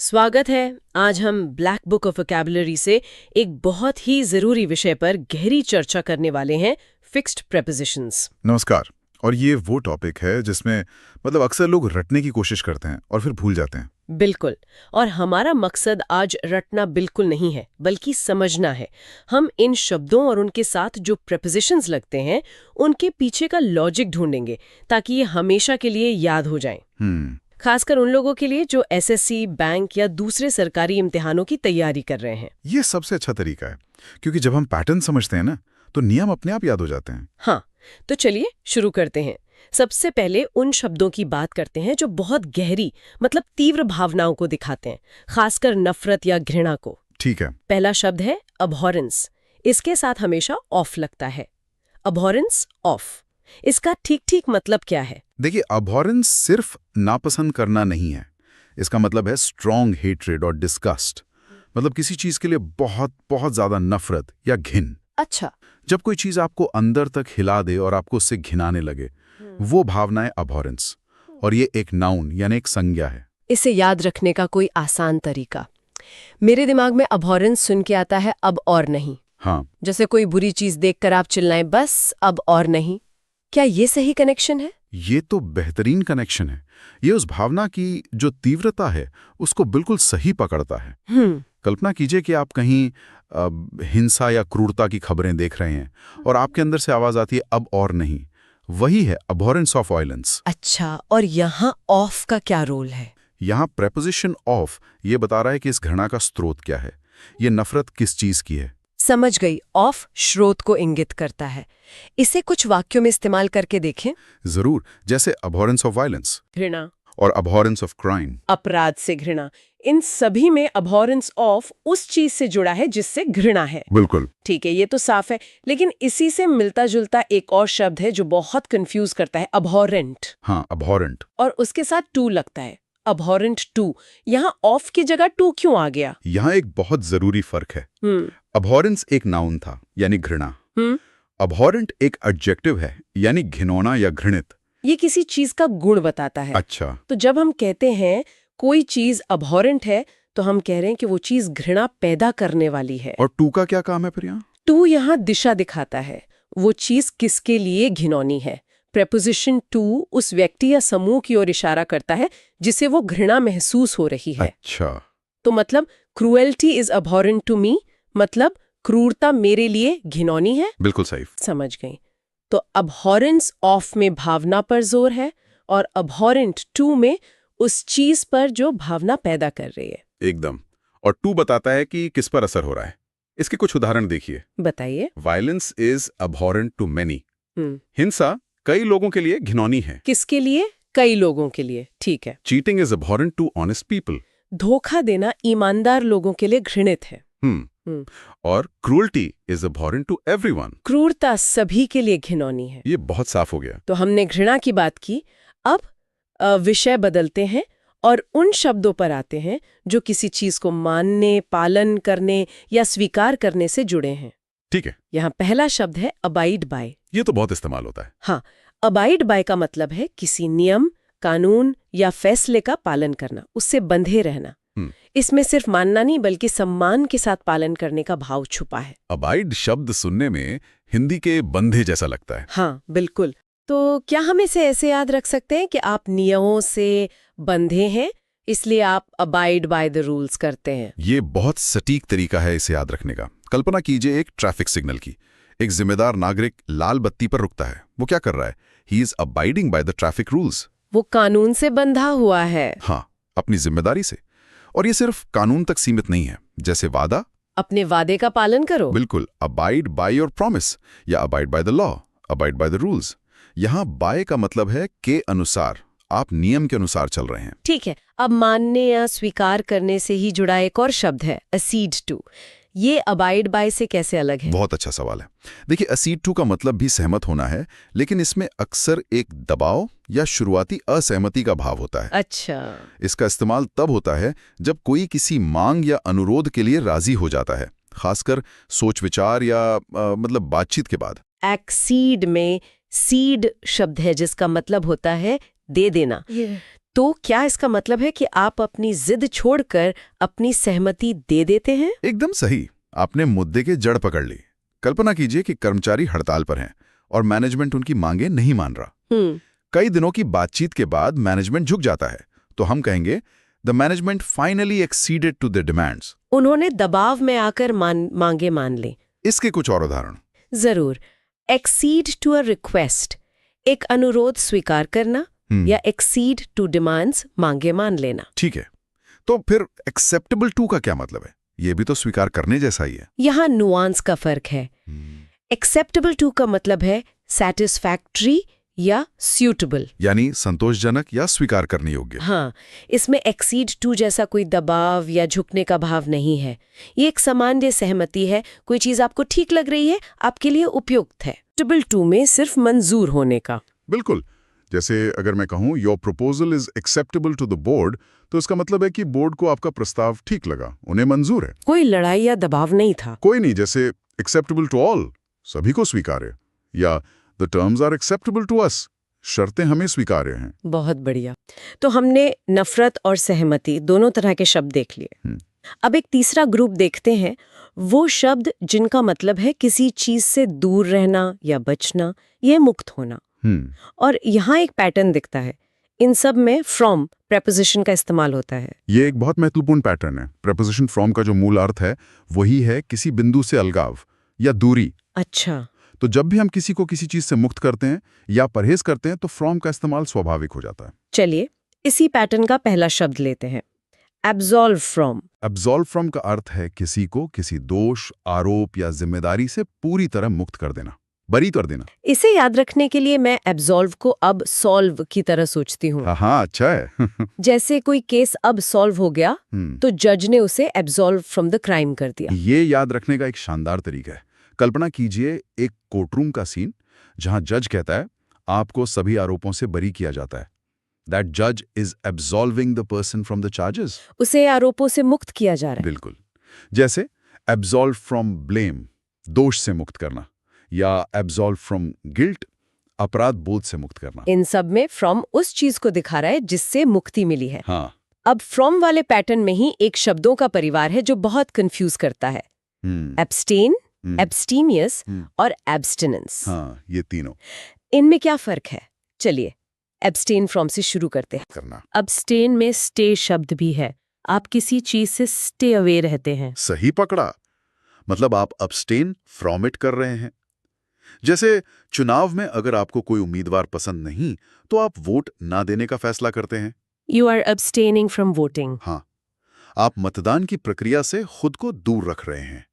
स्वागत है। आज हम ब्लैक बुक ऑफ वोकैबुलरी से एक बहुत ही जरूरी विषय पर गहरी चर्चा करने वाले हैं, फिक्स्ड प्रेपोजिशंस। नमस्कार। और ये वो टॉपिक है जिसमें अक्सर लोग रटने की कोशिश करते हैं और फिर भूल जाते हैं। बिल्कुल। और हमारा मकसद आज रटना बिल्कुल नहीं है, बल्कि समझना है। हम इन शब्दों और उनके साथ जो प्रेपोजिशंस लगते हैं उनके पीछे का लॉजिक ढूंढेंगे, ताकि ये हमेशा के लिए याद हो जाएं। खासकर उन लोगों के लिए जो एसएससी, बैंक या दूसरे सरकारी इम्तिहानों की तैयारी कर रहे हैं। ये सबसे अच्छा तरीका है, क्योंकि जब हम पैटर्न समझते हैं ना, तो नियम अपने आप याद हो जाते हैं। हाँ, तो चलिए शुरू करते हैं। सबसे पहले उन शब्दों की बात करते हैं जो बहुत गहरी तीव्र भावनाओं को दिखाते हैं, खासकर नफरत या घृणा को। ठीक है। पहला शब्द है अबहॉरेंस। इसके साथ हमेशा ऑफ लगता है। अबहॉरेंस, ऑफ। इसका ठीक ठीक मतलब क्या है? देखिए, अबहॉरेंस सिर्फ नापसंद करना नहीं है। इसका मतलब है स्ट्रॉन्ग हेट्रेड और डिस्गस्ट। किसी चीज के लिए बहुत बहुत ज्यादा नफरत या घिन। अच्छा। जब कोई चीज आपको अंदर तक हिला दे और आपको उससे घिनाने लगे, वो भावना है अबहॉरेंस। और ये एक नाउन यानी एक संज्ञा है। इसे याद रखने का कोई आसान तरीका? मेरे दिमाग में अबहॉरेंस सुन के आता है अब और नहीं। हाँ, जैसे कोई बुरी चीज देखकर आप चिल्लाएं, बस अब और नहीं। क्या ये सही कनेक्शन है? ये तो बेहतरीन कनेक्शन है। ये उस भावना की जो तीव्रता है उसको बिल्कुल सही पकड़ता है। कल्पना कीजिए कि आप कहीं हिंसा या क्रूरता की खबरें देख रहे हैं और आपके अंदर से आवाज आती है अब और नहीं। वही है अबहॉरेंस ऑफ वायलेंस। अच्छा, और यहाँ ऑफ का क्या रोल है? यहाँ प्रेपोजिशन ऑफ ये बता रहा है कि इस घृणा का स्रोत क्या है, ये नफरत किस चीज की है। समझ गई। ऑफ स्रोत को इंगित करता है। इसे कुछ वाक्यों में इस्तेमाल करके देखें। जरूर। जैसे अबहॉरेंस ऑफ वायलेंस, घृणा, और अबहॉरेंस ऑफ क्राइम, अपराध से घृणा। इन सभी में अबहॉरेंस ऑफ उस चीज से जुड़ा है जिससे घृणा है। बिल्कुल ठीक है, ये तो साफ है। लेकिन इसी से मिलता जुलता एक और शब्द है जो बहुत कंफ्यूज करता है, अबहॉरेंट। हाँ, अबहॉरेंट। और उसके साथ टू लगता है, अबहॉरेंट टू। यहाँ ऑफ की जगह टू क्यों आ गया? यहाँ एक बहुत जरूरी फर्क है। अबहॉरेंस एक नाउन था यानी घृणा। अबहॉरेंट एक एडजेक्टिव है यानी घिनौना या घृणित। ये किसी चीज का गुण बताता है। अच्छा। तो जब हम कहते हैं कोई चीज अबहॉरेंट है, तो हम कह रहे हैं कि वो चीज घृणा पैदा करने वाली है। और टू का क्या काम है फिर यहाँ? टू यहाँ दिशा दिखाता है, वो चीज किसके लिए घिनौनी है। प्रेपोजिशन टू उस व्यक्ति या समूह की ओर इशारा करता है जिसे वो घृणा महसूस हो रही है। अच्छा। तो cruelty is abhorrent to me, क्रूरता मेरे लिए घिनौनी है। बिल्कुल सही। समझ गई। तो अबहॉरेंस ऑफ में भावना पर जोर है और अबहॉरेंट टू में उस चीज पर जो भावना पैदा कर रही है। एकदम। और टू बताता है कि किस पर असर हो रहा है। इसके कुछ उदाहरण देखिए। बताइए। Violence is abhorrent to many. हिंसा कई लोगों के लिए घिनौनी है। किसके लिए? कई लोगों के लिए। ठीक है। Cheating is abhorrent to honest people. धोखा देना ईमानदार लोगों के लिए घृणित है। और cruelty is abhorrent to everyone. क्रूरता सभी के लिए घिनौनी है। ये बहुत साफ हो गया। तो हमने घृणा की बात की। अब विषय बदलते हैं और उन शब्दों पर आते हैं जो किसी चीज को मानने, पालन करने या स्वीकार करने से जुड़े हैं। ठीक है। यहाँ पहला शब्द है अबाइड बाय। ये तो बहुत इस्तेमाल होता है। हाँ, अबाइड बाय का मतलब है किसी नियम, कानून या फैसले का पालन करना, उससे बंधे रहना। इसमें सिर्फ मानना नहीं, बल्कि सम्मान के साथ पालन करने का भाव छुपा है। अबाइड शब्द सुनने में हिंदी के बंधे जैसा लगता है। हाँ, बिल्कुल। तो क्या हम इसे ऐसे याद रख सकते हैं कि आप नियमों से बंधे हैं, इसलिए आप अबाइड बाय द रूल्स करते हैं? ये बहुत सटीक तरीका है इसे याद रखने का। कल्पना कीजिए एक ट्रैफिक सिग्नल की। एक जिम्मेदार नागरिक लाल बत्ती पर रुकता है। वो क्या कर रहा है? He is abiding by the traffic rules. वो कानून से बंधा हुआ है। हाँ, अपनी जिम्मेदारी से। और ये सिर्फ कानून तक सीमित नहीं है। जैसे वादा, अपने वादे का पालन करो। बिल्कुल, अबाइड बाय योर प्रॉमिस, या abide by the law, abide by the rules. यहाँ बाय का मतलब है के अनुसार, आप नियम के अनुसार चल रहे हैं। ठीक है। अब मानने या स्वीकार करने से ही जुड़ा एक और शब्द है असीड टू। ये अबाइड बाय से कैसे अलग है? बहुत अच्छा सवाल है। देखिए, असीड टू का मतलब भी सहमत होना है, लेकिन इसमें अक्सर एक दबाव या शुरुआती असहमति का भाव होता है। अच्छा। इसका इस्तेमाल तब होता है जब कोई किसी मांग या अनुरोध के लिए राजी हो जाता है, खासकर सोच विचार या बातचीत के बाद। एक्सीड में सीड शब्द है जिसका मतलब होता है दे देना। तो क्या इसका मतलब है कि आप अपनी जिद छोड़कर अपनी सहमति दे देते हैं? एकदम सही। आपने मुद्दे के जड़ पकड़ ली। कल्पना कीजिए कि कर्मचारी हड़ताल पर हैं और मैनेजमेंट उनकी मांगे नहीं मान रहा। कई दिनों की बातचीत के बाद मैनेजमेंट झुक जाता है, तो हम कहेंगे the management finally acceded to the demands. उन्होंने दबाव में आकर मांगे मान ली। इसके कुछ और उदाहरण। जरूर। एक्सीड टू अ रिक्वेस्ट, एक अनुरोध स्वीकार करना, या एक्सीड टू डिमांड्स, मांगे मान लेना। ठीक है, तो फिर एक्सेप्टेबल टू का क्या मतलब है? ये भी तो स्वीकार करने जैसा ही है। यहाँ नुआंस का फर्क है। एक्सेप्टेबल टू का मतलब है सैटिस्फैक्ट्री या सूटेबल, यानी संतोषजनक या स्वीकार करने योग्य। हाँ, इसमें एक्सीड टू जैसा कोई दबाव या झुकने का भाव नहीं है। ये एक सामान्य सहमति है, कोई चीज आपको ठीक लग रही है, आपके लिए उपयुक्त है। एक्सेप्टेबल टू में सिर्फ मंजूर होने का। बिल्कुल। जैसे अगर मैं कहूं your proposal is acceptable to the board, तो इसका मतलब है कि बोर्ड को आपका प्रस्ताव ठीक लगा, उन्हें मंजूर है। कोई लड़ाई या दबाव नहीं था। कोई नहीं। जैसे एक्सेप्टेबल टू ऑल, सभी को स्वीकार्य, या the terms are acceptable to us, शर्तें हमें स्वीकार्य हैं। बहुत बढ़िया। तो हमने नफरत और सहमति दोनों तरह के शब्द देख लिए। अब एक तीसरा ग्रुप देखते हैं, वो शब्द जिनका मतलब है किसी चीज से दूर रहना या बचना, ये मुक्त होना। और यहाँ एक पैटर्न दिखता है। इन सब में फ्रॉम प्रेपोजिशन का इस्तेमाल होता है। ये एक बहुत महत्वपूर्ण पैटर्न है। प्रेपोजिशन फ्रॉम का जो मूल अर्थ है वही है किसी बिंदु से अलगाव या दूरी। अच्छा। तो जब भी हम किसी को किसी चीज से मुक्त करते हैं या परहेज करते हैं तो फ्रॉम का इस्तेमाल स्वाभाविक हो जाता है। चलिए इसी पैटर्न का पहला शब्द लेते हैं, एब्सॉल्व फ्रॉम। एब्सॉल्व फ्रॉम का अर्थ है किसी को किसी दोष, आरोप या जिम्मेदारी से पूरी तरह मुक्त कर देना, बरी कर देना। इसे याद रखने के लिए मैं एब्सॉल्व को अब सॉल्व की तरह सोचती हूँ। हाँ, अच्छा है। जैसे कोई केस अब सॉल्व हो गया तो जज ने उसे एब्सॉल्व फ्रॉम द क्राइम कर दिया। ये याद रखने का एक शानदार तरीका है। कल्पना कीजिए एक कोर्टरूम का सीन जहां जज कहता है आपको सभी आरोपों से बरी किया जाता है। That judge is absolving the person from the charges. उसे आरोपों से मुक्त किया जा रहा है। बिल्कुल। जैसे absolve from blame, दोष से मुक्त करना, या absolve from guilt, अपराध बोध से मुक्त करना। इन सब में फ्रॉम उस चीज को दिखा रहा है जिससे मुक्ति मिली है। हाँ। अब फ्रॉम वाले पैटर्न में ही एक शब्दों का परिवार है जो बहुत कंफ्यूज करता है। एब्स्टेन, एब्स्टीमियस और एब्स्टिनेंस। हाँ, ये तीनों। इनमें क्या फर्क है? चलिए एब्स्टेन फ्रॉम से शुरू करते हैं। करना। एब्स्टेन में स्टे शब्द भी है। आप किसी चीज से स्टे अवे रहते हैं। सही पकड़ा। मतलब आप अब्स्टेन फ्रॉम इट कर रहे हैं। जैसे चुनाव में अगर आपको कोई उम्मीदवार पसंद नहीं तो आप वोट ना देने का फैसला करते हैं। You are abstaining from voting. हाँ, आप मतदान की प्रक्रिया से खुद को दूर रख रहे हैं।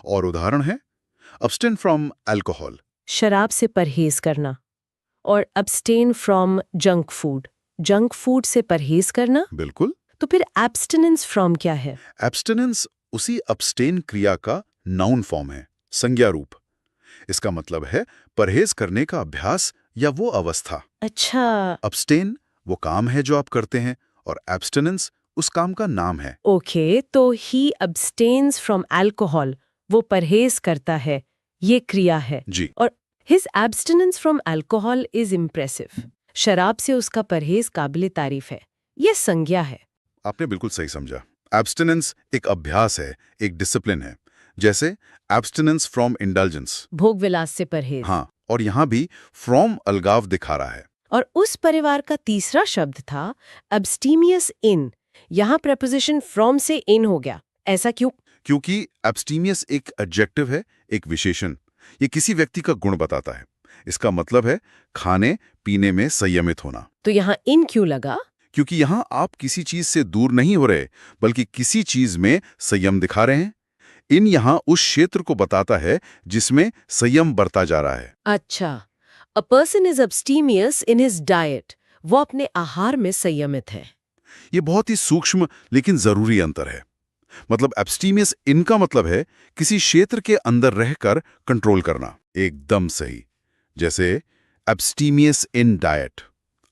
और उदाहरण है अब्स्टेन फ्रॉम अल्कोहल, शराब से परहेज करना, और abstain from junk food, junk food से परहेज करना। बिल्कुल। तो फिर एब्स्टिनेंस फ्रॉम क्या है? एब्स्टिनेंस उसी अब्स्टेन क्रिया का नाउन फॉर्म है, संज्ञा रूप। इसका मतलब है परहेज करने का अभ्यास या वो अवस्था। अच्छा। अब्स्टेन वो काम है जो आप करते हैं और एब्स्टिनेंस उस काम का नाम है। ओके, तो ही अब्स्टेन्स फ्रॉम अल्कोहल, वो परहेज करता है, ये क्रिया है। जी। और his abstinence from alcohol is impressive, शराब से उसका परहेज काबिल तारीफ है, ये संज्ञा है। आपने बिल्कुल सही समझा। एब्स्टिनेंस एक अभ्यास है, एक डिसिप्लिन है। जैसे एब्स्टिनेंस फ्रॉम इंडल्जेंस, भोग विलास से परहेज। हाँ, और यहाँ भी फ्रॉम अलगाव दिखा रहा है। और उस परिवार का तीसरा शब्द था एब्स्टीमियस इन। यहाँ प्रेपोजिशन फ्रॉम से इन हो गया, ऐसा क्यों? क्योंकि एब्स्टीमियस एक एडजेक्टिव है, एक विशेषण। ये किसी व्यक्ति का गुण बताता है। इसका मतलब है खाने पीने में संयमित होना। तो यहाँ इन क्यों लगा? क्योंकि यहाँ आप किसी चीज से दूर नहीं हो रहे, बल्कि किसी चीज में संयम दिखा रहे हैं। इन यहाँ उस क्षेत्र को बताता है जिसमें संयम बरता जा रहा है। अच्छा, a person is abstemious in his diet, वो अपने आहार में संयमित है। ये बहुत ही सूक्ष्म लेकिन जरूरी अंतर है। मतलब एब्स्टीमियस इन का मतलब है किसी क्षेत्र के अंदर रहकर कंट्रोल करना। एकदम सही। जैसे एब्स्टीमियस इन डाइट,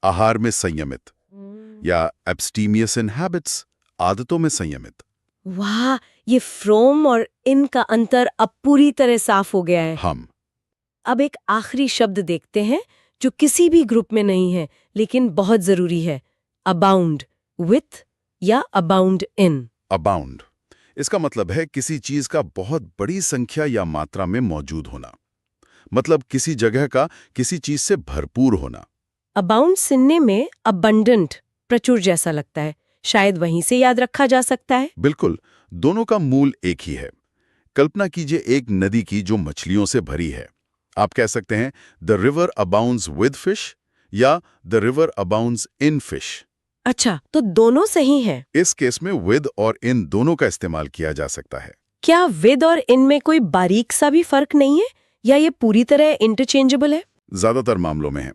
आहार में संयमित, या एब्स्टीमियस इन हैबिट्स, आदतों में संयमित। वाह, ये फ्रॉम और इन का अंतर अब पूरी तरह साफ हो गया है। हम अब एक आखिरी शब्द देखते हैं जो किसी भी ग्रुप में नहीं है लेकिन बहुत जरूरी है, अबाउंड विथ या अबाउंड इन? अबाउंड इसका मतलब है किसी चीज का बहुत बड़ी संख्या या मात्रा में मौजूद होना, मतलब किसी जगह का किसी चीज से भरपूर होना। अबाउंड सुनने में अबंडेंट, प्रचुर जैसा लगता है, शायद वहीं से याद रखा जा सकता है। बिल्कुल, दोनों का मूल एक ही है। कल्पना कीजिए एक नदी की जो मछलियों से भरी है। आप कह सकते हैं the river abounds with fish या the river abounds in fish. अच्छा, तो दोनों सही हैं। इस केस में विद और इन दोनों का इस्तेमाल किया जा सकता है। क्या विद और इन में कोई बारीक सा भी फर्क नहीं है, या ये पूरी तरह इंटरचेंजेबल है? ज्यादातर मामलों में है।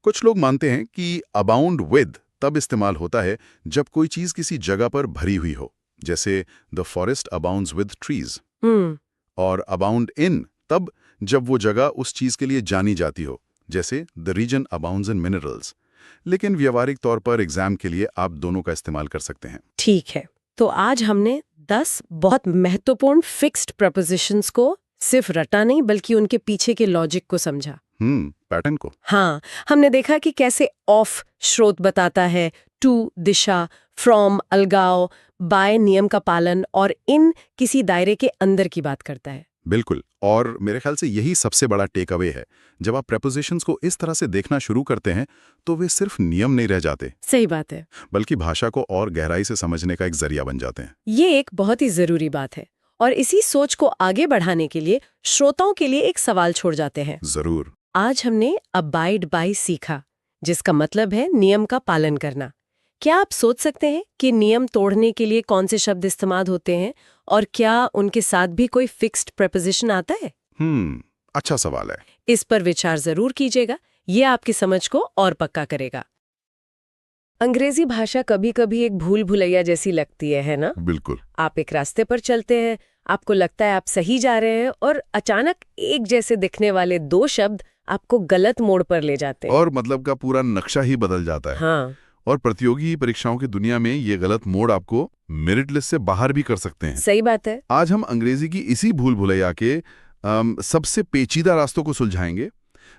कुछ लोग मानते हैं कि अबाउंड विद तब इस्तेमाल होता है जब कोई चीज किसी जगह पर भरी हुई हो, जैसे the forest abounds with trees. और अबाउंड इन तब जब वो जगह उस चीज के लिए जानी जाती हो, जैसे the region abounds in minerals. लेकिन व्यावहारिक तौर पर एग्जाम के लिए आप दोनों का इस्तेमाल कर सकते हैं। ठीक है, तो आज हमने 10 बहुत महत्वपूर्ण फिक्स्ड प्रपोजिशंस को सिर्फ रटा नहीं बल्कि उनके पीछे के लॉजिक को समझा। पैटर्न को। हाँ, हमने देखा कि कैसे ऑफ स्रोत बताता है, टू दिशा, फ्रॉम अलगाव, बाय नियम का पालन, और इन किसी दायरे के अंदर की बात करता है। बिल्कुल, और मेरे ख्याल से यही सबसे बड़ा टेक अवे है। जब आप प्रेपोजिशंस को इस तरह से देखना शुरू करते हैं तो वे सिर्फ नियम नहीं रह जाते। सही बात है। बल्कि भाषा को और गहराई से समझने का एक जरिया बन जाते हैं। ये एक बहुत ही जरूरी बात है, और इसी सोच को आगे बढ़ाने के लिए श्रोताओं के लिए एक सवाल छोड़ जाते हैं। जरूर। आज हमने अबाइड बाय सीखा, जिसका मतलब है नियम का पालन करना। क्या आप सोच सकते हैं कि नियम तोड़ने के लिए कौन से शब्द इस्तेमाल होते हैं, और क्या उनके साथ भी कोई फिक्स्ड प्रेपोजिशन आता है? अच्छा सवाल है। इस पर विचार जरूर कीजिएगा, ये आपकी समझ को और पक्का करेगा। अंग्रेजी भाषा कभी कभी एक भूल भुलैया जैसी लगती है ना? बिल्कुल। आप एक रास्ते पर चलते हैं, आपको लगता है आप सही जा रहे हैं, और अचानक एक जैसे दिखने वाले दो शब्द आपको गलत मोड़ पर ले जाते हैं। और मतलब का पूरा नक्शा ही बदल जाता है। हाँ। और प्रतियोगी परीक्षाओं की दुनिया में ये गलत मोड़ आपको मेरिट लिस्ट से बाहर भी कर सकते हैं। सही बात है। आज हम अंग्रेजी की इसी भूल भुलैया के सबसे पेचीदा रास्तों को सुलझाएंगे,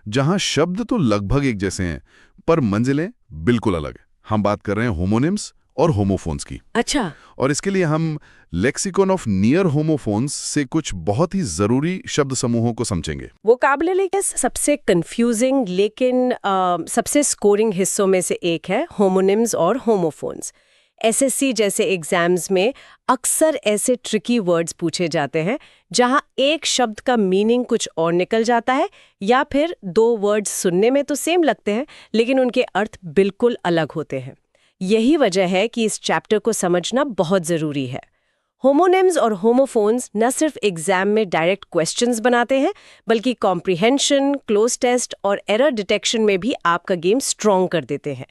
जहां शब्द तो लगभग एक जैसे हैं पर मंजिलें बिल्कुल अलग है। हम बात कर रहे हैं होमोनिम्स और होमोफोन्स की। अच्छा। और इसके लिए हम लेक्सिकॉन ऑफ नियर होमोफोन्स से कुछ बहुत ही जरूरी शब्द समूहों को समझेंगे। वो काबिले लेके सबसे कंफ्यूजिंग लेकिन सबसे स्कोरिंग हिस्सों में से एक है होमोनिम्स और होमोफोन्स। एसएससी जैसे एग्जाम्स में अक्सर ऐसे ट्रिकी वर्ड्स पूछे जाते हैं जहां एक शब्द का मीनिंग कुछ और निकल जाता है, या फिर दो वर्ड्स सुनने में तो सेम लगते हैं लेकिन उनके अर्थ बिल्कुल अलग होते हैं। यही वजह है कि इस चैप्टर को समझना बहुत जरूरी है। होमोनिम्स और होमोफोन्स न सिर्फ एग्जाम में डायरेक्ट क्वेश्चंस बनाते हैं, बल्कि कॉम्प्रिहेंशन, क्लोज टेस्ट और एरर डिटेक्शन में भी आपका गेम स्ट्रॉन्ग कर देते हैं।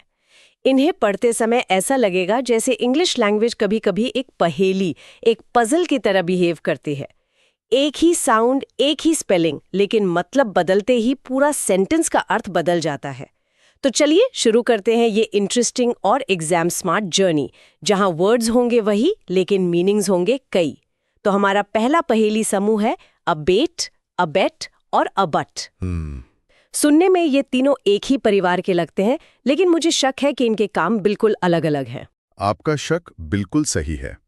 इन्हें पढ़ते समय ऐसा लगेगा जैसे इंग्लिश लैंग्वेज कभी-कभी एक पहेली, एक पजल की तरह बिहेव करती है। एक ही साउंड, एक ही स्पेलिंग, लेकिन मतलब बदलते ही पूरा सेंटेंस का अर्थ बदल जाता है। तो चलिए शुरू करते हैं ये इंटरेस्टिंग और एग्जाम स्मार्ट जर्नी, जहां वर्ड्स होंगे वही लेकिन मीनिंग्स होंगे कई। तो हमारा पहला पहेली समूह है अबेट, अबेट और अबट। सुनने में ये तीनों एक ही परिवार के लगते हैं, लेकिन मुझे शक है कि इनके काम बिल्कुल अलग-अलग हैं। आपका शक बिल्कुल सही है।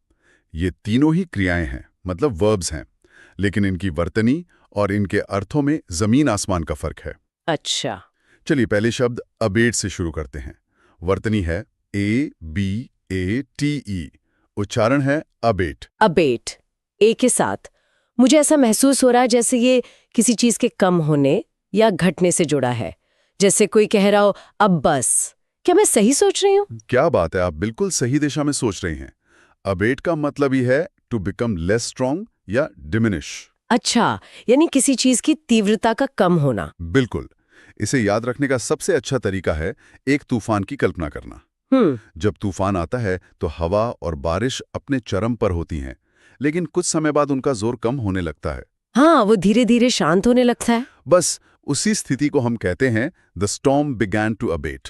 ये तीनों ही क्रियाएं हैं, मतलब वर्ब्स हैं, लेकिन इनकी वर्तनी और इनके अर्थों में जमीन आसमान का फर्क है। अच्छा। चलिए पहले शब्द अबेट से शुरू करते हैं। वर्तनी है ABATE, उच्चारण है अबेट। अबेट, ए के साथ। मुझे ऐसा महसूस हो रहा है जैसे ये किसी चीज के कम होने या घटने से जुड़ा है, जैसे कोई कह रहा हो अब बस। क्या मैं सही सोच रही हूँ? क्या बात है, आप बिल्कुल सही दिशा में सोच रही हैं। अबेट का मतलब ही है टू बिकम लेस स्ट्रॉन्ग या डिमिनिश। अच्छा, यानी किसी चीज की तीव्रता का कम होना। बिल्कुल। इसे याद रखने का सबसे अच्छा तरीका है एक तूफान की कल्पना करना। जब तूफान आता है तो हवा और बारिश अपने चरम पर होती हैं, लेकिन कुछ समय बाद उनका जोर कम होने लगता है। हाँ, वो धीरे धीरे शांत होने लगता है। बस उसी स्थिति को हम कहते हैं the storm began to abate.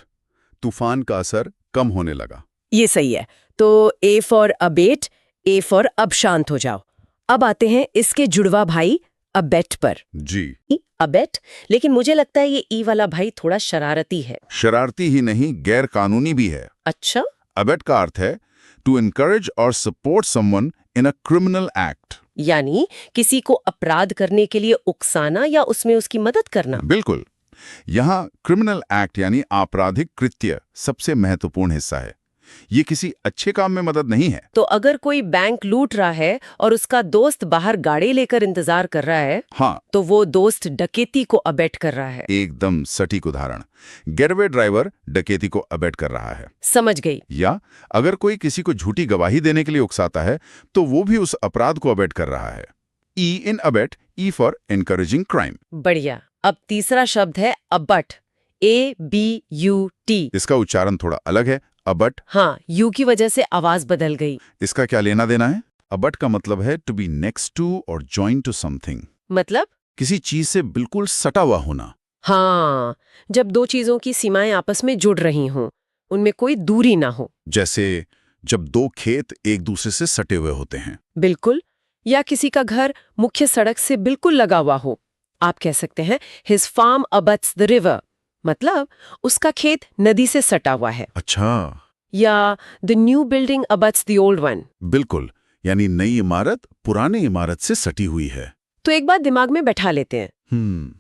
तूफान का असर कम होने लगा। ये सही है। तो A for abate, A for अब शांत हो जाओ। अब आते हैं इसके जुड़वा भाई अबेट पर। जी, अबेट, लेकिन मुझे लगता है ये ई वाला भाई थोड़ा शरारती है। शरारती ही नहीं, गैर कानूनी भी है। अच्छा, अबेट का अर्थ है टू एनकरेज और support someone in a criminal act. यानी किसी को अपराध करने के लिए उकसाना या उसमें उसकी मदद करना। बिल्कुल। यहाँ क्रिमिनल एक्ट यानी आपराधिक कृत्य सबसे महत्वपूर्ण हिस्सा है। ये किसी अच्छे काम में मदद नहीं है। तो अगर कोई बैंक लूट रहा है और उसका दोस्त बाहर गाड़ी लेकर इंतजार कर रहा है, हाँ, तो वो दोस्त डकैती को अबेट कर रहा है। एकदम सटीक उदाहरण। गेटवे ड्राइवर डकैती को अबेट कर रहा है। समझ गई। या अगर कोई किसी को झूठी गवाही देने के लिए उकसाता है तो वो भी उस अपराध को अबेट कर रहा है। E in abet, E for encouraging crime. बढ़िया। अब तीसरा शब्द है अबट, ABUT। इसका उच्चारण थोड़ा अलग है, अबट। हाँ, यू की वजह से आवाज बदल गई। इसका क्या लेना देना है? अबट का मतलब है टू बी नेक्स्ट टू और जॉइन टू समथिंग। मतलब? किसी चीज से बिल्कुल सटा हुआ होना। हाँ, जब दो चीजों की सीमाएं आपस में जुड़ रही हों, उनमें कोई दूरी ना हो। जैसे जब दो खेत एक दूसरे से सटे हुए होते हैं। बिल्कुल। या किसी का घर मुख्य सड़क से बिल्कुल लगा हुआ हो। आप कह सकते हैं हिज फार्म अबट्स द रिवर, मतलब उसका खेत नदी से सटा हुआ है। अच्छा, या the new building abuts the old one. बिल्कुल, यानी नई इमारत पुरानी इमारत से सटी हुई है। तो एक बात दिमाग में बैठा लेते हैं।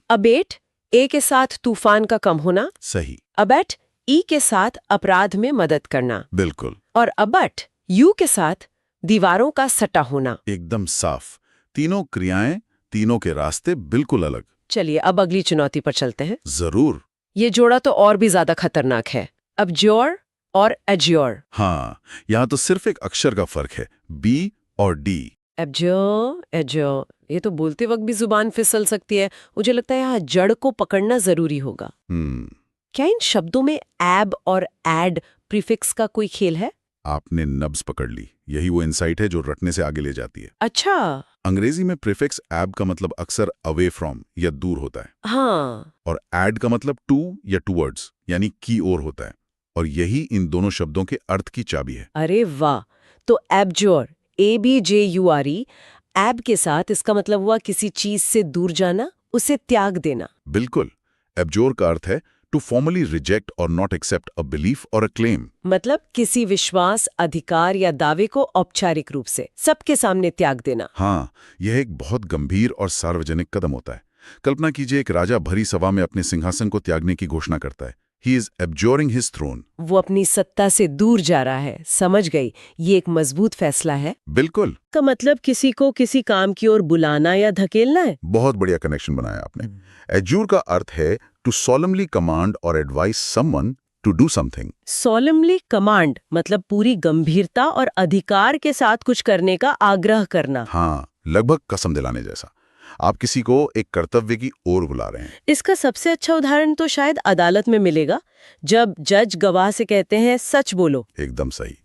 अबेट, ए के साथ तूफान का कम होना। सही। अबेट, ई के साथ अपराध में मदद करना। बिल्कुल। और अबट, यू के साथ दीवारों का सटा होना। एकदम साफ। तीनों क्रियाएं, तीनों के रास्ते बिल्कुल अलग। चलिए अब अगली चुनौती पर चलते हैं। जरूर। ये जोड़ा तो और भी ज्यादा खतरनाक है। अब्ज्योर और एज्योर। हाँ, यहाँ तो सिर्फ एक अक्षर का फर्क है, बी और डी। एब्ज्योर, एज्योर, ये तो बोलते वक्त भी जुबान फिसल सकती है। मुझे लगता है यहाँ जड़ को पकड़ना जरूरी होगा। क्या इन शब्दों में एब और एड प्रीफिक्स का कोई खेल है? आपने नब्ज पकड़ ली। यही वो इंसाइट है जो रटने से आगे ले जाती है। अच्छा। अंग्रेजी में प्रीफिक्स एब का मतलब अक्सर अवे फ्रॉम या दूर होता है। हाँ। और एड का मतलब टू या टूवर्ड्स यानी की ओर होता है। और यही इन दोनों शब्दों के अर्थ की चाबी है। अरे वाह! तो एब्ज्योर, ABJURE, एब के साथ इसका मतलब हुआ किसी चीज से दूर जाना, उसे त्याग देना। बिल्कुल। एब्जोर का अर्थ है टू फॉर्मली रिजेक्ट और नॉट एक्सेप्ट अ बिलीफ और अ क्लेम। मतलब किसी विश्वास, अधिकार या दावे को औपचारिक रूप से सबके सामने त्याग देना। हाँ, यह एक बहुत गंभीर और सार्वजनिक कदम होता है। कल्पना कीजिए एक राजा भरी सभा में अपने सिंहासन को त्यागने की घोषणा करता है। He is abjuring his throne. वो अपनी सत्ता से दूर जा रहा है। समझ गई, ये एक मजबूत फैसला है। बिल्कुल। का मतलब किसी को किसी काम की ओर बुलाना या धकेलना है। बहुत बढ़िया कनेक्शन बनाया आपने। एज्यूर का अर्थ है टू solemnly कमांड और advise someone to do something. solemnly command मतलब पूरी गंभीरता और अधिकार के साथ कुछ करने का आग्रह करना। हाँ, लगभग कसम दिलाने जैसा। आप किसी को एक कर्तव्य की ओर बुला रहे हैं। इसका सबसे अच्छा उदाहरण तो शायद अदालत में मिलेगा, जब जज गवाह से कहते हैं सच बोलो। एकदम सही।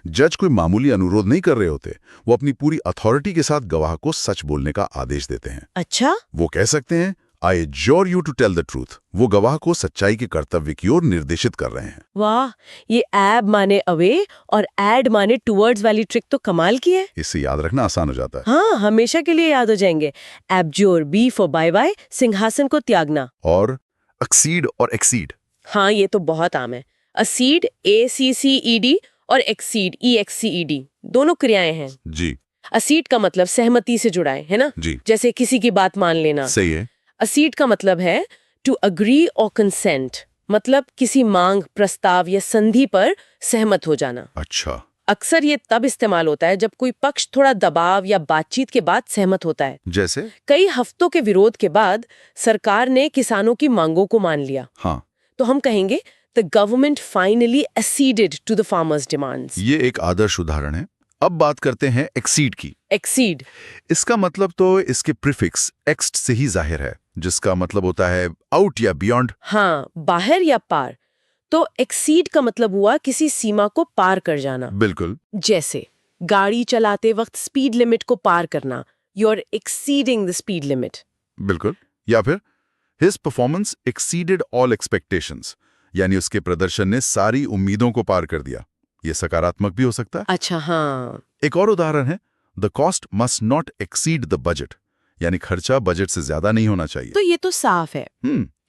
जज कोई मामूली अनुरोध नहीं कर रहे होते, वो अपनी पूरी अथॉरिटी के साथ गवाह को सच बोलने का आदेश देते हैं। अच्छा। वो कह सकते हैं I adjure you to tell the truth. वो गवाह को सच्चाई के कर्तव्य की ओर निर्देशित कर रहे हैं। वाह, ये एब माने अवे और एड माने टूवर्ड्स वाली ट्रिक तो कमाल की है। इससे याद रखना आसान हो जाता है। हाँ, हमेशा के लिए याद हो जाएंगे। Abjure, B for bye bye, सिंहासन को त्यागना। और अक्सीड और एक्सीड। हाँ, ये तो बहुत आम है। असीड, ACCED, और एक्सीड, EXCED, दोनों क्रियाएं हैं। जी। असीड का मतलब सहमति से जुड़ा है ना? जी। जैसे किसी की बात मान लेना। सही है। असीड का मतलब है टू अग्री और कंसेंट, मतलब किसी मांग, प्रस्ताव या संधि पर सहमत हो जाना। अच्छा। अक्सर ये तब इस्तेमाल होता है जब कोई पक्ष थोड़ा दबाव या बातचीत के बाद सहमत होता है। जैसे कई हफ्तों के विरोध के बाद सरकार ने किसानों की मांगों को मान लिया। हाँ, तो हम कहेंगे the government finally acceded to the farmers demands. ये एक आदर्श उदाहरण है। अब बात करते हैं एक्सीड की। एक्सीड, इसका मतलब तो इसके प्रीफिक्स एक्स्ट से ही जाहिर है, जिसका मतलब होता है आउट या बियॉन्ड। हाँ, बाहर या पार। तो एक्सीड का मतलब हुआ किसी सीमा को पार कर जाना। बिल्कुल। जैसे गाड़ी चलाते वक्त स्पीड लिमिट को पार करना, you are exceeding the speed limit. बिल्कुल। या फिर his performance exceeded all expectations, यानी उसके प्रदर्शन ने सारी उम्मीदों को पार कर दिया। ये सकारात्मक भी हो सकता है। अच्छा, हाँ। एक और उदाहरण है the cost must not exceed the budget, यानी खर्चा बजट से ज्यादा नहीं होना चाहिए। तो ये तो साफ है।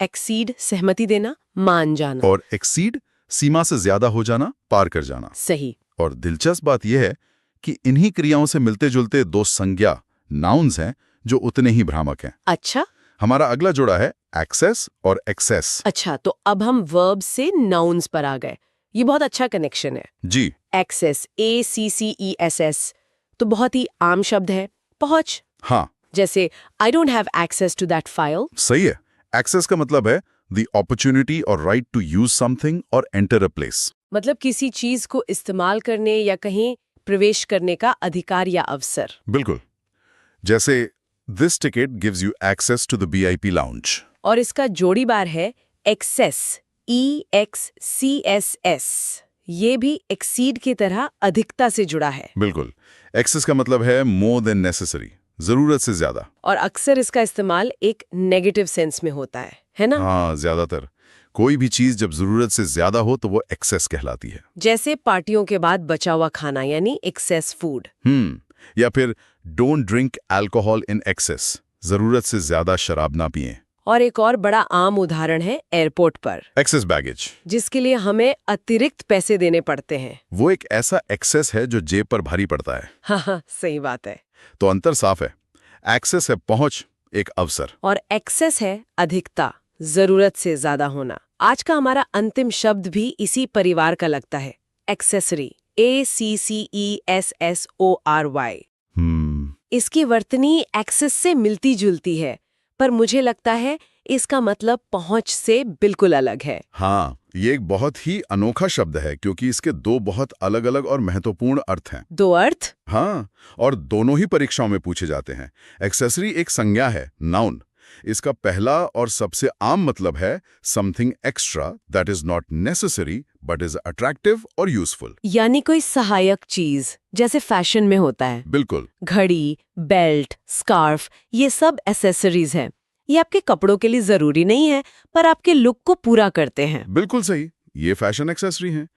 एक्सीड सहमति देना, मान जाना। और एक्सीड सीमा से ज्यादा हो जाना, पार कर जाना। सही। और दिलचस्प बात यह है कि इन्हीं क्रियाओं से मिलते जुलते दो संज्ञा नाउन्स हैं जो उतने ही भ्रामक हैं। अच्छा। हमारा अगला जोड़ा है एक्सेस और एक्सेस। अच्छा, तो अब हम वर्ब से नाउन्स पर आ गए। ये बहुत अच्छा कनेक्शन है। जी। एक्सेस, ACCESS, तो बहुत ही आम शब्द है। पहुंच। हाँ, जैसे I don't have access to that file. सही है। एक्सेस का मतलब है द अपॉर्चुनिटी और राइट टू यूज समथिंग और एंटर अ प्लेस। मतलब किसी चीज को इस्तेमाल करने या कहीं प्रवेश करने का अधिकार या अवसर। बिल्कुल। जैसे this ticket gives you access to the VIP lounge. और इसका जोड़ी बार है एक्सेस, EXCSS। ये भी एक्सीड की तरह अधिकता से जुड़ा है। बिल्कुल। एक्सेस का मतलब है मोर देन नेसेसरी, जरूरत से ज्यादा। और अक्सर इसका इस्तेमाल एक नेगेटिव सेंस में होता है ना? हाँ, ज्यादातर। कोई भी चीज जब जरूरत से ज्यादा हो तो वो एक्सेस कहलाती है। जैसे पार्टियों के बाद बचा हुआ खाना यानी एक्सेस फूड। या फिर don't drink alcohol in excess, जरूरत से ज्यादा शराब ना पिएं। और एक और बड़ा आम उदाहरण है एयरपोर्ट पर एक्सेस बैगेज, जिसके लिए हमें अतिरिक्त पैसे देने पड़ते हैं। वो एक ऐसा एक्सेस है जो जेब पर भारी पड़ता है। हाँ, सही बात है। तो अंतर साफ है। एक्सेस है पहुंच, एक अवसर। और एक्सेस है अधिकता, जरूरत से ज्यादा होना। आज का हमारा अंतिम शब्द भी इसी परिवार का लगता है, एक्सेसरी, ACCESSORY। इसकी वर्तनी एक्सेस से मिलती जुलती है, पर मुझे लगता है इसका मतलब पहुंच से बिल्कुल अलग है। हाँ, ये एक बहुत ही अनोखा शब्द है क्योंकि इसके दो बहुत अलग-अलग और महत्वपूर्ण अर्थ हैं। दो अर्थ? हाँ, और दोनों ही परीक्षाओं में पूछे जाते हैं। एक्सेसरी एक संज्ञा है, नाउन। इसका पहला और सबसे आम मतलब है something extra that is not necessary but is attractive और यूजफुल। यानी कोई सहायक चीज, जैसे फैशन में होता है। बिल्कुल। घड़ी, बेल्ट, स्कार्फ, ये सब एसेसरीज हैं। ये आपके कपड़ों के लिए जरूरी नहीं है, पर आपके लुक को पूरा करते हैं। बिल्कुल सही, ये फैशन एक्सेसरी हैं।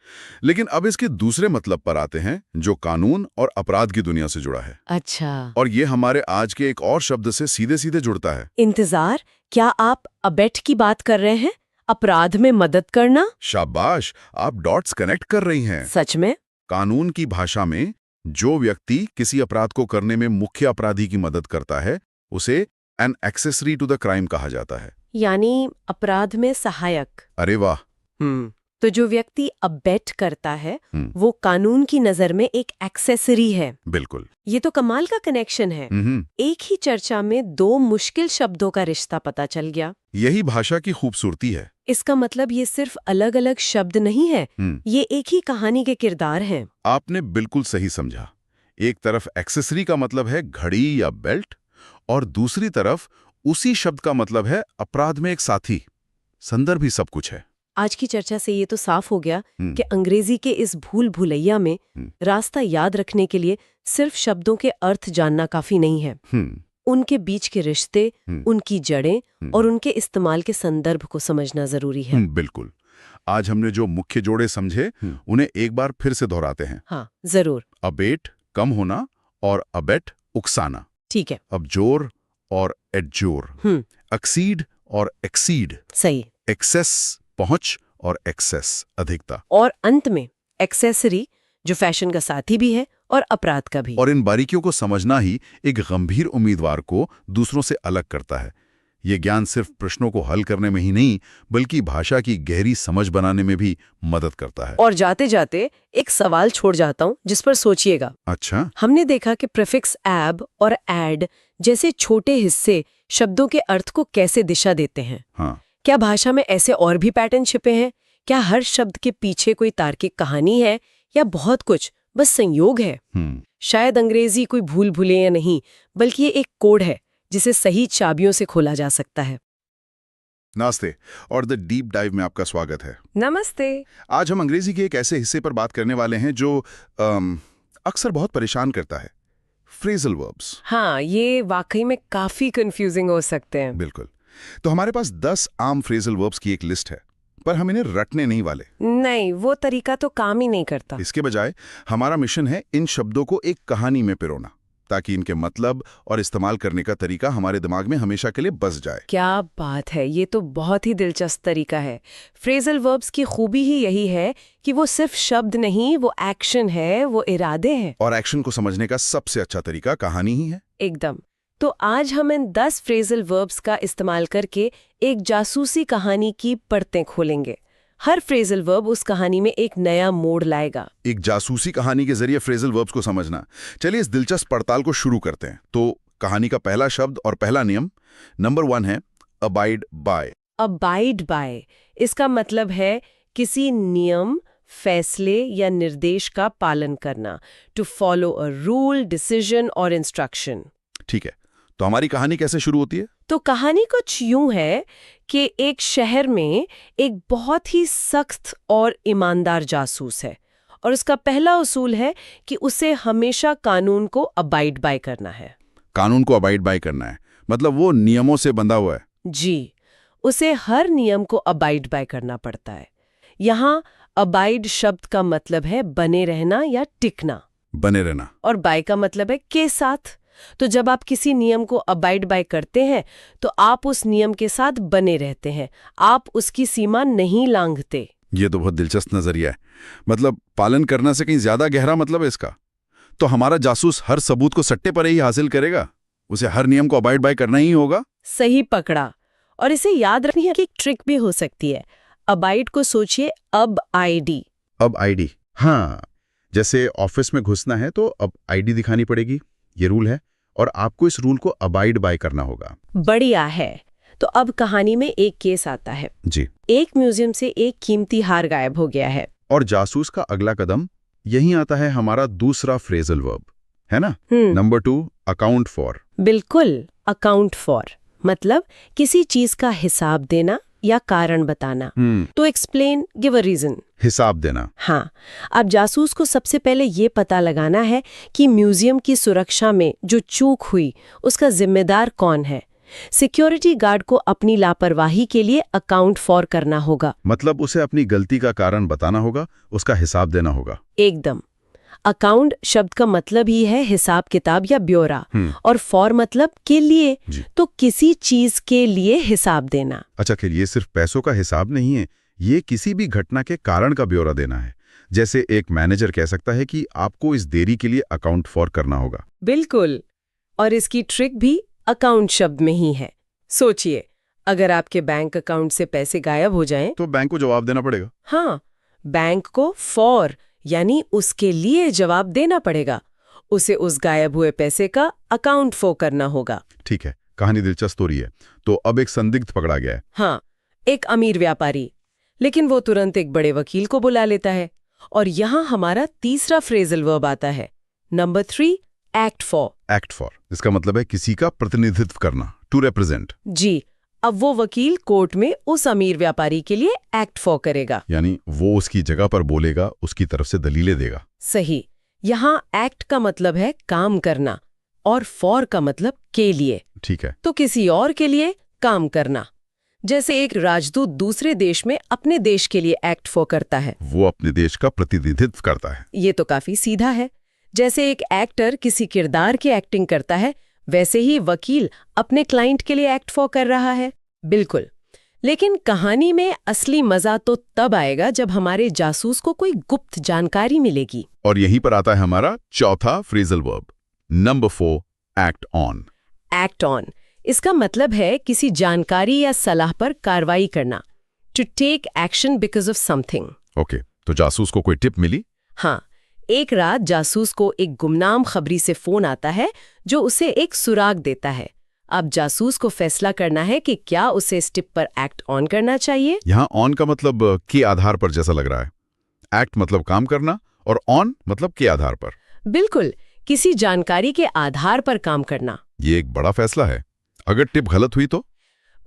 लेकिन अब इसके दूसरे मतलब पर आते हैं जो कानून और अपराध की दुनिया से जुड़ा है। अच्छा। और ये हमारे आज के एक और शब्द से सीधे सीधे जुड़ता है। इंतजार, क्या आप अबेट की बात कर रहे हैं? अपराध में मदद करना? शाबाश, आप डॉट्स कनेक्ट कर रही हैं। सच में? कानून की भाषा में जो व्यक्ति किसी अपराध को करने में मुख्य अपराधी की मदद करता है उसे an accessory to the crime कहा जाता है। यानी अपराध में सहायक। अरे वाह। तो जो व्यक्ति अबेट करता है वो कानून की नजर में एक एक्सेसरी है। बिल्कुल। ये तो कमाल का कनेक्शन है। एक ही चर्चा में दो मुश्किल शब्दों का रिश्ता पता चल गया। यही भाषा की खूबसूरती है। इसका मतलब ये सिर्फ अलग अलग शब्द नहीं है, ये एक ही कहानी के किरदार हैं। आपने बिल्कुल सही समझा। एक तरफ एक्सेसरी का मतलब है घड़ी या बेल्ट, और दूसरी तरफ उसी शब्द का मतलब है अपराध में एक साथी। संदर्भ ही सब कुछ है। आज की चर्चा से ये तो साफ हो गया कि अंग्रेजी के इस भूल भुलैया में रास्ता याद रखने के लिए सिर्फ शब्दों के अर्थ जानना काफी नहीं है। उनके बीच के रिश्ते, उनकी जड़ें और उनके इस्तेमाल के संदर्भ को समझना जरूरी है। बिल्कुल। आज हमने जो मुख्य जोड़े समझे उन्हें एक बार फिर से दोहराते हैं। हाँ, जरूर। अबेट कम होना और अबेट उकसाना। ठीक है। अब जोर और एडजोर, एक्सीड और एक्सीड, सही। एक्सेस पहुंच और एक्सेस अधिकता, और अंत में एक्सेसरी जो फैशन का साथी भी है और अपराध का भी। और इन बारीकियों को समझना ही एक गंभीर उम्मीदवार को दूसरों से अलग करता है। ये ज्ञान सिर्फ प्रश्नों को हल करने में ही नहीं बल्कि भाषा की गहरी समझ बनाने में भी मदद करता है। और जाते जाते एक सवाल छोड़ जाता हूँ जिस पर सोचिएगा। अच्छा। हमने देखा कि प्रीफिक्स एब और एड जैसे छोटे हिस्से शब्दों के अर्थ को कैसे दिशा देते हैं। हाँ। क्या भाषा में ऐसे और भी पैटर्न छिपे हैं? क्या हर शब्द के पीछे कोई तार्किक कहानी है या बहुत कुछ बस संयोग है? शायद अंग्रेजी कोई भूल भूले या नहीं, बल्कि ये एक कोड है जिसे सही चाबियों से खोला जा सकता है। नमस्ते और द डीप डाइव में आपका स्वागत है। नमस्ते। आज हम अंग्रेजी के एक ऐसे हिस्से पर बात करने वाले हैं जो अक्सर बहुत परेशान करता है, फ्रेजल वर्ब्स। हाँ, ये वाकई में काफी कंफ्यूजिंग हो सकते हैं। बिल्कुल। तो हमारे पास 10 आम फ्रेजल वर्ब्स की एक लिस्ट है, पर हम इन्हें रटने नहीं वाले। नहीं, वो तरीका तो काम ही नहीं करता। इसके बजाय हमारा मिशन है इन शब्दों को एक कहानी में पिरोना, ताकि इनके मतलब और इस्तेमाल करने का तरीका हमारे दिमाग में हमेशा के लिए बस जाए। क्या बात है, ये तो बहुत ही दिलचस्प तरीका है। फ्रेजल वर्ब्स की खूबी ही यही है कि वो सिर्फ शब्द नहीं, वो एक्शन है, वो इरादे हैं। और एक्शन को समझने का सबसे अच्छा तरीका कहानी ही है। एकदम। तो आज हम इन 10 फ्रेजल वर्ब्स का इस्तेमाल करके एक जासूसी कहानी की परतें खोलेंगे। हर फ्रेजल वर्ब उस कहानी में एक नया मोड़ लाएगा। एक जासूसी कहानी के जरिए फ्रेजल वर्ब्स को समझना। चलिए इस दिलचस्प पड़ताल को शुरू करते हैं। तो कहानी का पहला शब्द और पहला नियम नंबर 1 है अबाइड बाय। अबाइड बाय, इसका मतलब है किसी नियम, फैसले या निर्देश का पालन करना। To follow a rule, decision और इंस्ट्रक्शन। ठीक है, तो हमारी कहानी कैसे शुरू होती है? तो कहानी कुछ यूं है कि एक शहर में एक बहुत ही सख्त और ईमानदार जासूस है और उसका पहला उसूल है कि उसे हमेशा कानून को अबाइड बाय करना है। कानून को अबाइड बाय करना है, मतलब वो नियमों से बंधा हुआ है। जी, उसे हर नियम को अबाइड बाय करना पड़ता है। यहाँ अबाइड शब्द का मतलब है बने रहना या टिकना। बने रहना। और बाय का मतलब है के साथ। तो जब आप किसी नियम को अबाइड बाय करते हैं तो आप उस नियम के साथ बने रहते हैं, आप उसकी सीमा नहीं लांघते। ये तो बहुत दिलचस्प नजरिया है। मतलब पालन करना से कहीं ज्यादा गहरा मतलब है इसका। तो हमारा जासूस हर सबूत को सट्टे पर ही हासिल करेगा, उसे हर नियम को अबाइड बाय करना ही होगा। सही पकड़ा। और इसे याद रखनी है कि एक ट्रिक भी हो सकती है। अबाइड को सोचिए अब आईडी। अब आईडी, हाँ, जैसे ऑफिस में घुसना है तो अब आईडी दिखानी पड़ेगी, ये रूल है, और आपको इस रूल को अबाइड बाय करना होगा। बढ़िया है। तो अब कहानी में एक केस आता है जी। एक म्यूजियम से एक कीमती हार गायब हो गया है। और जासूस का अगला कदम यहीं आता है, हमारा दूसरा फ्रेजल वर्ब, है ना? Number 2 account for. बिल्कुल, अकाउंट फॉर मतलब किसी चीज का हिसाब देना या कारण बताना। तो एक्सप्लेन, गिव अ रीजन। हिसाब देना। हाँ, अब जासूस को सबसे पहले ये पता लगाना है कि म्यूजियम की सुरक्षा में जो चूक हुई उसका जिम्मेदार कौन है। सिक्योरिटी गार्ड को अपनी लापरवाही के लिए अकाउंट फॉर करना होगा। मतलब उसे अपनी गलती का कारण बताना होगा, उसका हिसाब देना होगा। एकदम। अकाउंट शब्द का मतलब ही है हिसाब किताब या ब्यौरा, और फॉर मतलब के लिए। तो किसी चीज के लिए हिसाब देना। अच्छा, कि ये सिर्फ पैसों का हिसाब नहीं है, ये किसी भी घटना के कारण का ब्यौरा देना है। जैसे एक मैनेजर कह सकता है कि आपको इस देरी के लिए अकाउंट फॉर करना होगा। बिल्कुल। और इसकी ट्रिक भी अकाउंट शब्द में ही है। सोचिए, अगर आपके बैंक अकाउंट से पैसे गायब हो जाएं, तो बैंक को जवाब देना पड़ेगा। हाँ, बैंक को फॉर यानी उसके लिए जवाब देना पड़ेगा। उसे उस गायब हुए पैसे का अकाउंट फॉर करना होगा। ठीक है, कहानी दिलचस्प हो रही है। तो अब एक संदिग्ध पकड़ा गया है। हाँ, एक अमीर व्यापारी, लेकिन वो तुरंत एक बड़े वकील को बुला लेता है। और यहाँ हमारा तीसरा फ्रेजल वर्ब आता है, number 3 act for. Act for, इसका मतलब है किसी का प्रतिनिधित्व करना, टू रिप्रेजेंट। जी, अब वो वकील कोर्ट में उस अमीर व्यापारी के लिए एक्ट फॉर करेगा, यानी वो उसकी जगह पर बोलेगा, उसकी तरफ से दलीलें देगा। सही। यहाँ एक्ट का मतलब है काम करना और फॉर का मतलब के लिए। ठीक है। तो किसी और के लिए काम करना। जैसे एक राजदूत दूसरे देश में अपने देश के लिए एक्ट फॉर करता है, वो अपने देश का प्रतिनिधित्व करता है। ये तो काफी सीधा है। जैसे एक एक्टर किसी किरदार की एक्टिंग करता है, वैसे ही वकील अपने क्लाइंट के लिए एक्ट फॉर कर रहा है। बिल्कुल। लेकिन कहानी में असली मजा तो तब आएगा जब हमारे जासूस को कोई गुप्त जानकारी मिलेगी। और यहीं पर आता है हमारा चौथा phrasal verb, number 4 act on. Act on, इसका मतलब है किसी जानकारी या सलाह पर कार्रवाई करना। To take action because of something. Okay, तो जासूस को कोई टिप मिली? हाँ, एक रात जासूस को एक गुमनाम खबरी से फोन आता है जो उसे एक सुराग देता है। अब जासूस को फैसला करना है कि क्या उसे इस टिप पर एक्ट ऑन करना चाहिए। यहाँ ऑन का मतलब के आधार पर जैसा लग रहा है। एक्ट मतलब काम करना और ऑन मतलब के आधार पर। बिल्कुल, किसी जानकारी के आधार पर काम करना। ये एक बड़ा फैसला है। अगर टिप गलत हुई तो?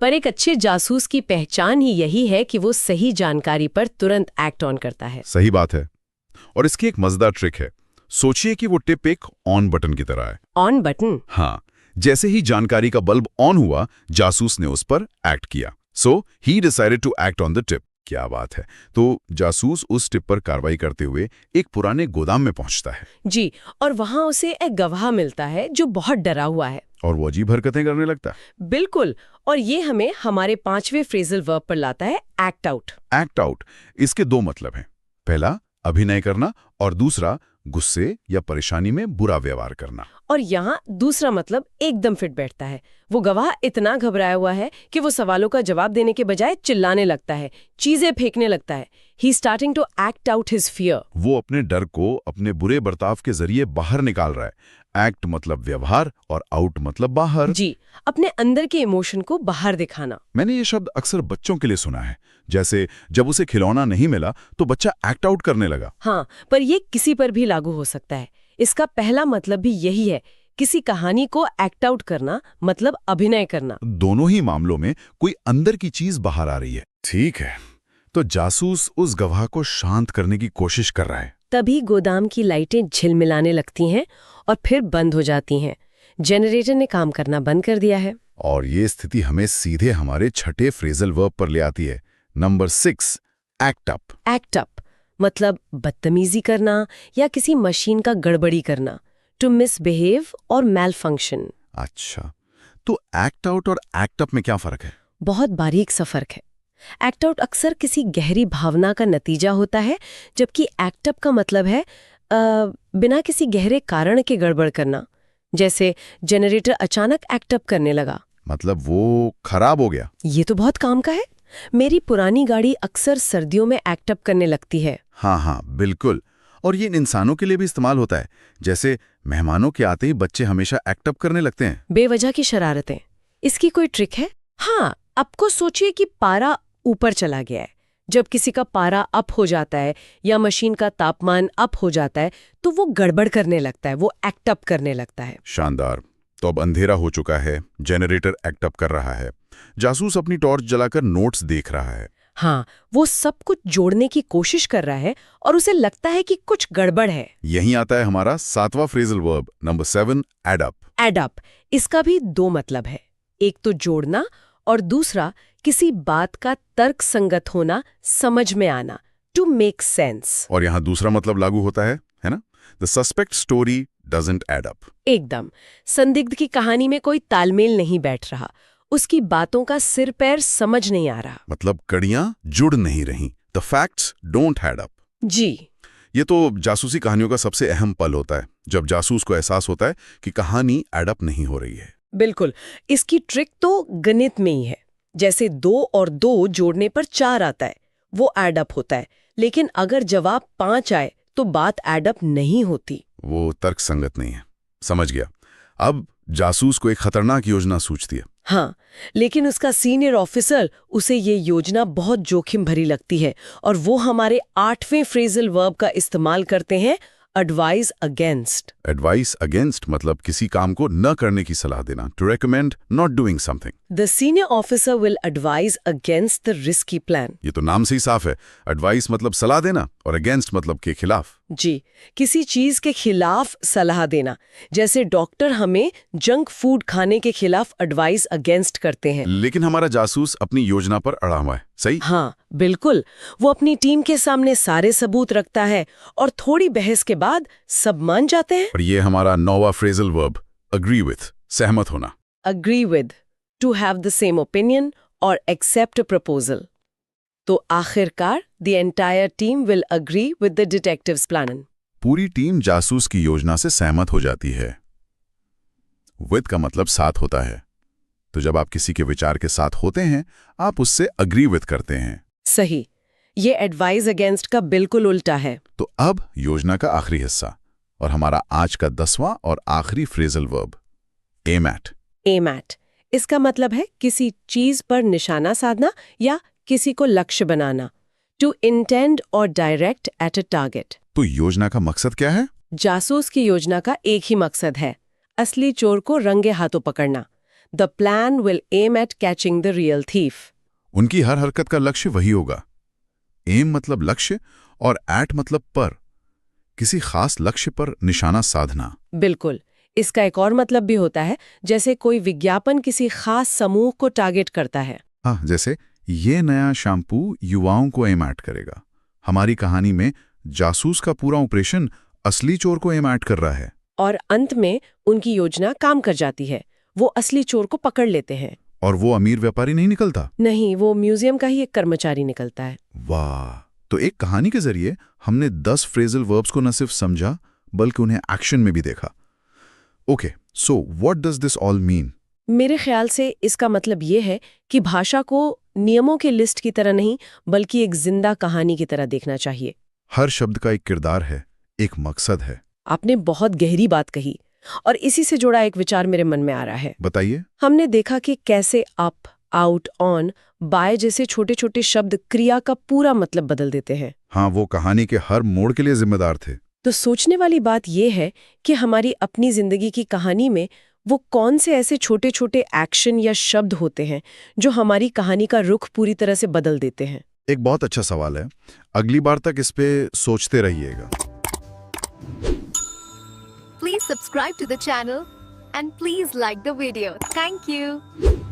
पर एक अच्छे जासूस की पहचान ही यही है कि वो सही जानकारी पर तुरंत एक्ट ऑन करता है। सही बात है। और इसकी एक मजेदार ट्रिक है। सोचिए कि वो टिप एक ऑन बटन की तरह है। On button? हाँ, जैसे ही जानकारी का बल्ब ऑन हुआ, जासूस ने उस पर एक्ट किया। So he decided to act on the tip. क्या बात है। तो जासूस उस टिप पर कार्रवाई करते हुए एक पुराने गोदाम में पहुंचता है। जी, और वहां उसे एक गवाह मिलता है जो बहुत डरा हुआ है। और वो अजीब हरकतें करने लगता है। बिल्कुल, और ये हमें हमारे 5वें फ्रेजल वर्ब पर लाता है, एक्ट आउट। एक्ट आउट, इसके दो मतलब हैं। पहला अभिनय करना और दूसरा गुस्से या परेशानी में बुरा व्यवहार करना। और यहाँ दूसरा मतलब एकदम फिट बैठता है। वो गवाह इतना घबराया हुआ है कि वो सवालों का जवाब देने के बजाय चिल्लाने लगता है, चीजें फेंकने लगता है। He starting to act out his fear. वो अपने डर को अपने बुरे बर्ताव के जरिए बाहर निकाल रहा है। एक्ट मतलब व्यवहार और आउट मतलब बाहर। जी, अपने अंदर के इमोशन को बाहर दिखाना। मैंने ये शब्द अक्सर बच्चों के लिए सुना है, जैसे जब उसे खिलौना नहीं मिला तो बच्चा एक्ट आउट करने लगा। हाँ, पर ये किसी पर भी लागू हो सकता है। इसका पहला मतलब भी यही है, किसी कहानी को एक्ट आउट करना मतलब अभिनय करना। दोनों ही मामलों में कोई अंदर की चीज बाहर आ रही है। ठीक है, तो जासूस उस गवाह को शांत करने की कोशिश कर रहा है। तभी गोदाम की लाइटें झिलमिलाने लगती हैं और फिर बंद हो जाती हैं। जनरेटर ने काम करना बंद कर दिया है। और ये स्थिति हमें सीधे हमारे छठे फ्रेजल वर्ब पर ले आती है, number 6, act up. Act up मतलब बदतमीजी करना या किसी मशीन का गड़बड़ी करना, टू मिसबिहेव और मैल फंक्शन। अच्छा, तो एक्ट आउट और एक्ट अप में क्या फर्क है? बहुत बारीक सा फर्क है। एक्ट आउट अक्सर किसी गहरी भावना का नतीजा होता है, जबकि एक्ट अप का मतलब है बिना किसी गहरे कारण के गड़बड़ करना। जैसे जनरेटर अचानक एक्ट अप करने लगा, मतलब वो खराब हो गया। ये तो बहुत काम का है। मेरी पुरानी गाड़ी अक्सर सर्दियों में एक्ट अप करने लगती है। हाँ हाँ बिल्कुल, और ये इंसानों के लिए भी इस्तेमाल होता है। जैसे मेहमानों के आते ही बच्चे हमेशा एक्ट अप करने लगते हैं। बेवजह की शरारतें। इसकी कोई ट्रिक है? हाँ, आपको सोचिए कि पारा ऊपर चला गया है। जब किसी का पारा अप हो जाता है या मशीन का तापमान अप हो जाता है तो वो गड़बड़ करने लगता है, वो एक्ट अप करने लगता है। शानदार। तो अब अंधेरा हो चुका है, जनरेटर एक्ट अप कर रहा है, जासूस अपनी टॉर्च जलाकर नोट्स देख रहा है। हाँ, वो सब कुछ जोड़ने की कोशिश कर रहा है और उसे लगता है कि कुछ गड़बड़ है। यहीं आता है हमारा 7वां phrasal verb, number 7, add up. Add up, इसका भी दो मतलब है। एक तो जोड़ना और दूसरा किसी बात का तर्क संगत होना, समझ में आना, टू मेक सेंस। और यहाँ दूसरा मतलब लागू होता है ना? The suspect story doesn't add up. एकदम, संदिग्ध की कहानी में कोई तालमेल नहीं बैठ रहा, उसकी बातों का सिर पैर समझ नहीं आ रहा। मतलब कड़ियां जुड़ नहीं रही। The facts don't add up. जी, ये तो जासूसी कहानियों का सबसे अहम पल होता है, जब जासूस को एहसास होता है कि कहानी एड अप नहीं हो रही है। बिल्कुल। इसकी ट्रिक तो गणित में ही है। जैसे 2 और 2 जोड़ने पर 4 आता है, वो एड अप होता है। लेकिन अगर जवाब 5 आए तो बात एड अप नहीं होती। वो तर्क संगत नहीं है। समझ गया। अब जासूस को एक खतरनाक योजना सूझती है। हाँ, लेकिन उसका सीनियर ऑफिसर उसे ये योजना बहुत जोखिम भरी लगती है और वो हमारे 8वें फ्रेजल वर्ब का इस्तेमाल करते हैं, एडवाइज अगेंस्ट। एडवाइस अगेंस्ट मतलब किसी काम को न करने की सलाह देना, to recommend not doing something. The senior officer will advise against the risky plan. ये तो नाम से ही साफ है। एडवाइस मतलब सलाह देना और अगेंस्ट मतलब के खिलाफ। जी, किसी चीज के खिलाफ सलाह देना। जैसे डॉक्टर हमें जंक फूड खाने के खिलाफ एडवाइस अगेंस्ट करते हैं। लेकिन हमारा जासूस अपनी योजना पर अड़ा हुआ है, सही? हाँ, बिल्कुल। वो अपनी टीम के सामने सारे सबूत रखता है और थोड़ी बहस के बाद सब मान जाते हैं। और ये हमारा 9वां फ्रेजल वर्ब, अग्री विथ, सहमत होना। Agree with, to have the same opinion और एक्सेप्ट अ प्रपोजल। तो आखिरकार the entire team will agree with the detective's plan. पूरी टीम जासूस की योजना से सहमत हो जाती है। विद का मतलब साथ होता है, तो जब आप किसी के विचार के साथ होते हैं आप उससे अग्री विद करते हैं। सही, ये एडवाइज अगेंस्ट का बिल्कुल उल्टा है। तो अब योजना का आखिरी हिस्सा और हमारा आज का 10वां और आखिरी phrasal verb, aim at. Aim at, इसका मतलब है किसी चीज पर निशाना साधना या किसी को लक्ष्य बनाना, टू इंटेंड और डायरेक्ट एट अ टारगेट। तो योजना का मकसद क्या है? जासूस की योजना का एक ही मकसद है, असली चोर को रंगे हाथों पकड़ना। The plan will aim at catching the real thief. उनकी हर हरकत का लक्ष्य वही होगा। एम मतलब लक्ष्य और एट मतलब पर, किसी खास लक्ष्य पर निशाना साधना। बिल्कुल। इसका एक और मतलब भी होता है, जैसे कोई विज्ञापन किसी खास समूह को टारगेट करता है। हाँ, जैसे ये नया शैम्पू युवाओं को एम ऐड करेगा। हमारी कहानी में जासूस का पूरा ऑपरेशन असली चोर को एम ऐड कर रहा है। और अंत में उनकी योजना काम कर जाती है। वो असली चोर को पकड़ लेते हैं। और वो अमीर व्यापारी नहीं निकलता। नहीं, वो म्यूजियम का ही एक कर्मचारी निकलता है। वाह! तो एक कहानी के जरिए हमने 10 फ्रेजल वर्ब्स को न सिर्फ समझा बल्कि उन्हें एक्शन में भी देखा। Okay, so what does this all mean? मेरे ख्याल से इसका मतलब ये है कि भाषा को नियमों की लिस्ट की तरह नहीं बल्कि एक जिंदा कहानी की तरह देखना चाहिए। हर शब्द का एक किरदार है, एक मकसद है। आपने बहुत गहरी बात कही और इसी से जुड़ा एक विचार मेरे मन में आ रहा है। बताइए। हमने देखा कि कैसे अप, आउट, ऑन, बाय जैसे छोटे छोटे शब्द क्रिया का पूरा मतलब बदल देते हैं। हाँ, वो कहानी के हर मोड़ के लिए जिम्मेदार थे। तो सोचने वाली बात यह है कि हमारी अपनी जिंदगी की कहानी में वो कौन से ऐसे छोटे छोटे एक्शन या शब्द होते हैं जो हमारी कहानी का रुख पूरी तरह से बदल देते हैं। एक बहुत अच्छा सवाल है। अगली बार तक इस पे सोचते रहिएगा। Please subscribe to the channel and please like the video. Thank you.